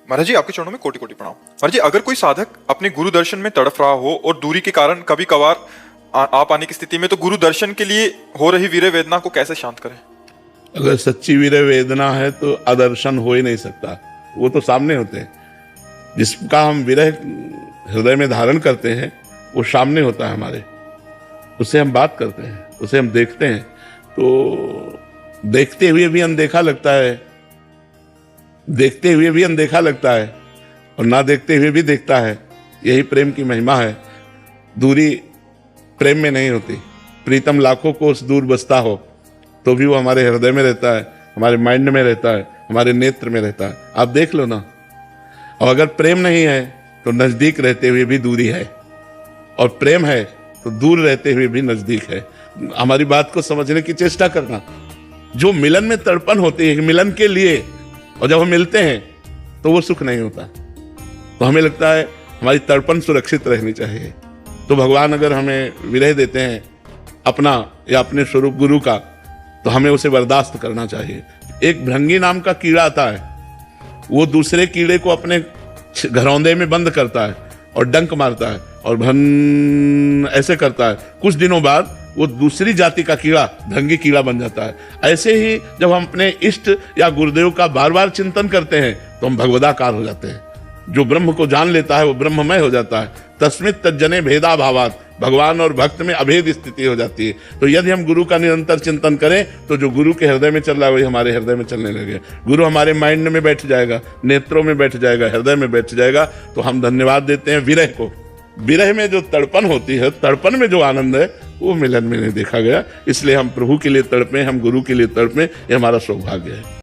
महाराज जी, आपके चरणों में कोटि कोटि प्रणाम। महाराज जी, अगर कोई साधक अपने गुरु दर्शन में तड़फ रहा हो और दूरी के कारण कभी कभार आ पाने की स्थिति में, तो गुरु दर्शन के लिए हो रही वीर्य वेदना को कैसे शांत करें? अगर सच्ची वीर्य वेदना है तो अदर्शन हो ही नहीं सकता, वो तो सामने होते हैं। जिसका हम विरह हृदय में धारण करते हैं वो सामने होता है हमारे, उससे हम बात करते हैं, उसे हम देखते हैं, तो देखते हुए भी अनदेखा लगता है, देखते हुए भी अनदेखा लगता है और ना देखते हुए भी देखता है। यही प्रेम की महिमा है। दूरी प्रेम में नहीं होती। प्रीतम लाखों कोस दूर बसता हो तो भी वो हमारे हृदय में रहता है, हमारे माइंड में रहता है, हमारे नेत्र में रहता है। आप देख लो ना। और अगर प्रेम नहीं है तो नजदीक रहते हुए भी दूरी है, और प्रेम है तो दूर रहते हुए भी नजदीक है। हमारी बात को समझने की चेष्टा करना। जो मिलन में तड़पन होती है मिलन के लिए, और जब हम मिलते हैं तो वो सुख नहीं होता। तो हमें लगता है हमारी तड़पन सुरक्षित रहनी चाहिए। तो भगवान अगर हमें विरह देते हैं अपना या अपने स्वरूप गुरु का, तो हमें उसे बर्दाश्त करना चाहिए। एक भृंगी नाम का कीड़ा आता है, वो दूसरे कीड़े को अपने घरौंदे में बंद करता है और डंक मारता है और भन ऐसे करता है। कुछ दिनों बाद वो दूसरी जाति का कीड़ा भृंगी कीड़ा बन जाता है। ऐसे ही जब हम अपने इष्ट या गुरुदेव का बार बार चिंतन करते हैं तो हम भगवदाकार हो जाते हैं। जो ब्रह्म को जान लेता है वो ब्रह्ममय हो जाता है। तस्मित तज्जने भेदा भावात, भगवान और भक्त में अभेद स्थिति हो जाती है। तो यदि हम गुरु का निरंतर चिंतन करें तो जो गुरु के हृदय में चल रहा है वही हमारे हृदय में चलने लगे। गुरु हमारे माइंड में बैठ जाएगा, नेत्रों में बैठ जाएगा, हृदय में बैठ जाएगा। तो हम धन्यवाद देते हैं विरह को। विरह में जो तड़पन होती है, तड़पन में जो आनंद है, वो मिलन में नहीं देखा गया। इसलिए हम प्रभु के लिए तड़पे, हम गुरु के लिए तड़पे, ये हमारा सौभाग्य है।